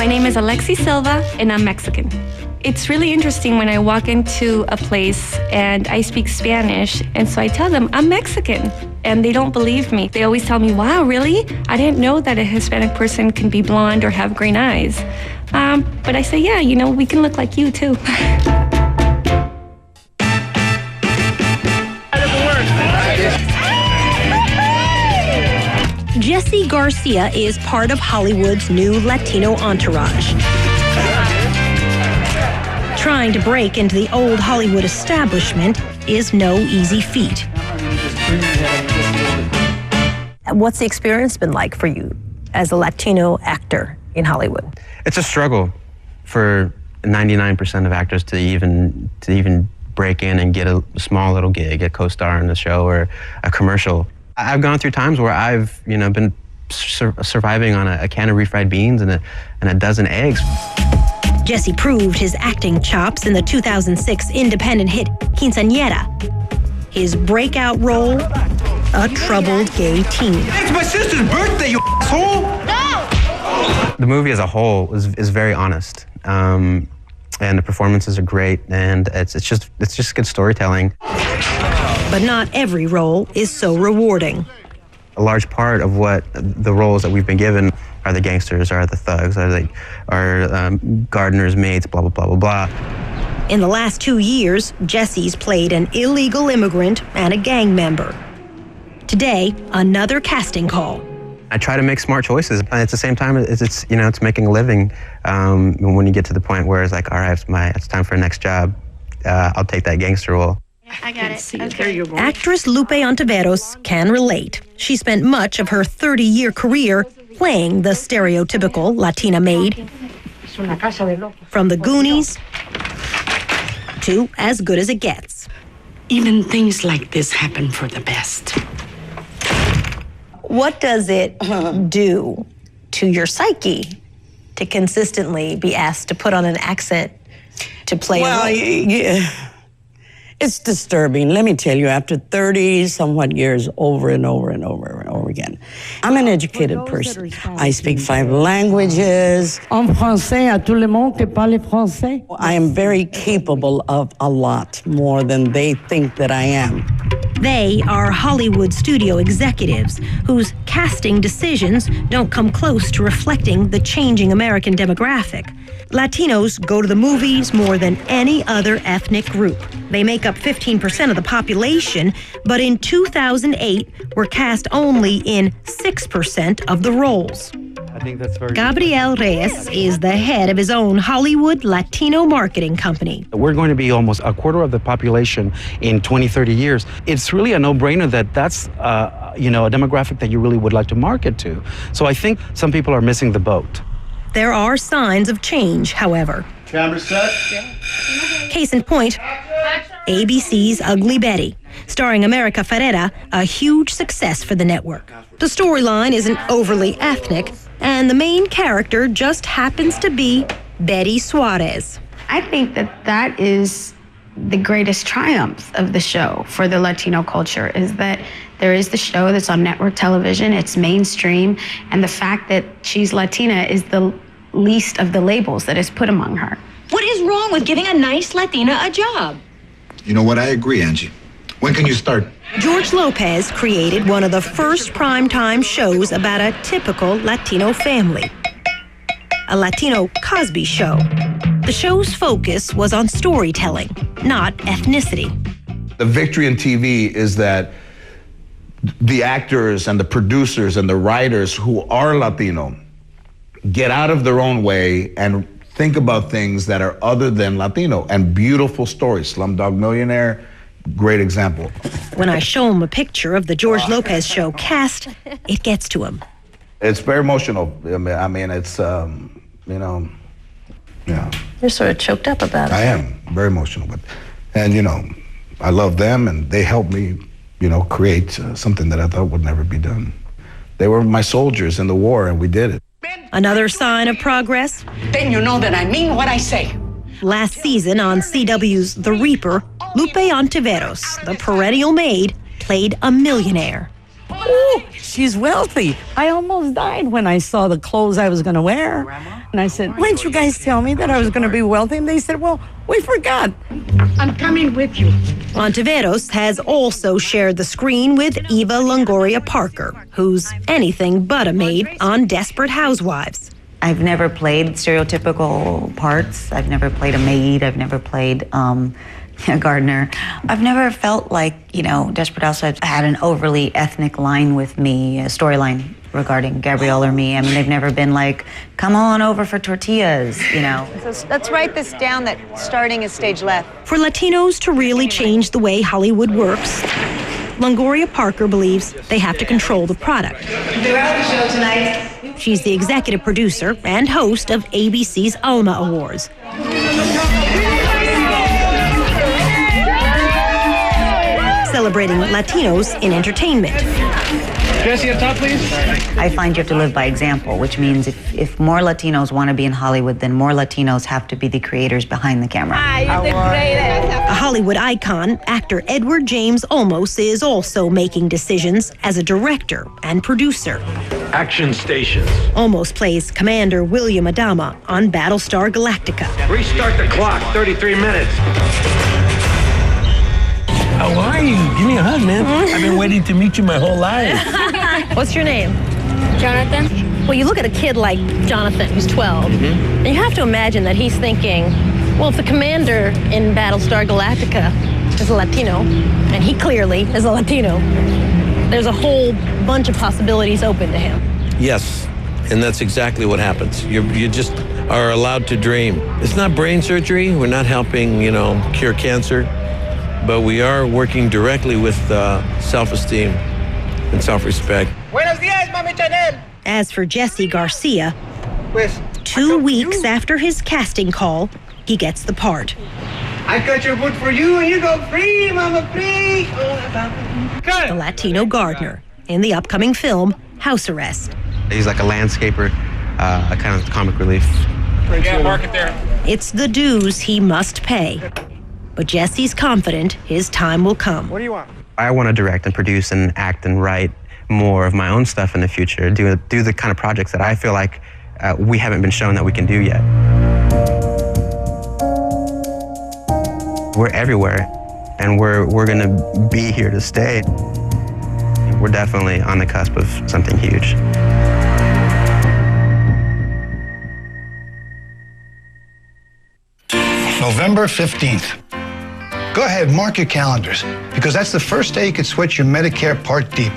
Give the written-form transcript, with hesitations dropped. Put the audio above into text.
My name is Alexi Silva, and I'm Mexican. It's really interesting when I walk into a place and I speak Spanish, and so I tell them I'm Mexican, and they don't believe me. They always tell me, wow, really? I didn't know that a Hispanic person can be blonde or have green eyes. But I say, yeah, we can look like you too. Jesse Garcia is part of Hollywood's new Latino entourage. Trying to break into the old Hollywood establishment is no easy feat. What's the experience been like for you as a Latino actor in Hollywood? It's a struggle for 99% of actors to even break in and get a small little gig, a co-star in a show or a commercial. I've gone through times where I've been surviving on a can of refried beans and a dozen eggs. Jesse proved his acting chops in the 2006 independent hit Quinceañera. His breakout role, a troubled gay teen. It's my sister's birthday, you asshole! No! The movie as a whole is very honest, and the performances are great, and it's just good storytelling. But not every role is so rewarding. A large part of what the roles that we've been given are the gangsters, are the thugs, are gardeners, maids, blah, blah, blah, blah, blah. In the last 2 years, Jesse's played an illegal immigrant and a gang member. Today, another casting call. I try to make smart choices. At the same time, it's making a living. When you get to the point where it's like, all right, it's time for a next job, I'll take that gangster role. I got it. Okay. Actress Lupe Ontiveros can relate. She spent much of her 30-year career playing the stereotypical Latina maid. From the Goonies to As Good as It Gets. Even things like this happen for the best. What does it do to your psyche to consistently be asked to put on an accent to play a role? Yeah. It's disturbing, let me tell you, after 30-somewhat years over and over and over and over again. I'm an educated person. I speak 5 languages. En français, à tout le monde qui parle français. I am very capable of a lot more than they think that I am. They are Hollywood studio executives whose casting decisions don't come close to reflecting the changing American demographic. Latinos go to the movies more than any other ethnic group. They make up 15% of the population, but in 2008 were cast only in 6% of the roles. I think that's very... Gabriel Reyes is the head of his own Hollywood Latino marketing company. We're going to be almost a quarter of the population in 20, 30 years. It's really a no-brainer that's a demographic that you really would like to market to. So I think some people are missing the boat. There are signs of change, however. Camera set? Case in point, ABC's Ugly Betty, starring America Ferreira, a huge success for the network. The storyline isn't overly ethnic, and the main character just happens to be Betty Suarez. I think that is the greatest triumph of the show for the Latino culture, is that there is the show that's on network television, it's mainstream, and the fact that she's Latina is the least of the labels that is put among her. What is wrong with giving a nice Latina a job? You know what? I agree, Angie. When can you start? George Lopez created one of the first primetime shows about a typical Latino family, a Latino Cosby Show. The show's focus was on storytelling, not ethnicity. The victory in TV is that the actors and the producers and the writers who are Latino get out of their own way and think about things that are other than Latino, and beautiful stories. Slumdog Millionaire, great example. When I show him a picture of the George Lopez show cast, it gets to him. It's very emotional. I mean, it's, yeah. You're sort of choked up about it. I am very emotional, and I love them, and they helped me, create something that I thought would never be done. They were my soldiers in the war, and we did it. Another sign of progress? Then you know that I mean what I say. Last season on CW's The Reaper, Lupe Ontiveros, the perennial maid, played a millionaire. Ooh, she's wealthy. I almost died when I saw the clothes I was going to wear. And I said, why didn't you guys tell me that I was going to be wealthy? And they said, well, we forgot. I'm coming with you. Ontiveros has also shared the screen with Eva Longoria Parker, who's anything but a maid on Desperate Housewives. I've never played stereotypical parts. I've never played a maid. I've never played a gardener. I've never felt like, Desperate Housewives had an overly ethnic line with me, a storyline regarding Gabrielle or me. I mean, they've never been like, come on over for tortillas, So let's write this down that starting is stage left. For Latinos to really change the way Hollywood works, Longoria Parker believes they have to control the product. Throughout the show tonight, she's the executive producer and host of ABC's Alma Awards. Celebrating Latinos in entertainment. Jesse, up top, please. I find you have to live by example, which means if more Latinos want to be in Hollywood, then more Latinos have to be the creators behind the camera. A Hollywood icon, actor Edward James Olmos is also making decisions as a director and producer. Action stations. Olmos plays Commander William Adama on Battlestar Galactica. Restart the clock, 33 minutes. How are you? Give me a hug, man. I've been waiting to meet you my whole life. What's your name? Jonathan. Well, you look at a kid like Jonathan, who's 12, and you have to imagine that he's thinking, well, if the commander in Battlestar Galactica is a Latino, and he clearly is a Latino, there's a whole bunch of possibilities open to him. Yes, and that's exactly what happens. You just are allowed to dream. It's not brain surgery. We're not helping, cure cancer, but we are working directly with self-esteem and self-respect. Buenos dias, Mami Chanel. As for Jesse Garcia, 2 weeks after his casting call, he gets the part. I cut your wood for you and you go free, mama, free. The Latino gardener in the upcoming film, House Arrest. He's like a landscaper, a kind of comic relief. Yeah, mark it there. It's the dues he must pay. But Jesse's confident his time will come. What do you want? I want to direct and produce and act and write more of my own stuff in the future, do the kind of projects that I feel like we haven't been shown that we can do yet. We're everywhere, and we're going to be here to stay. We're definitely on the cusp of something huge. November 15th. Go ahead, mark your calendars, because that's the first day you can switch your Medicare Part D plan.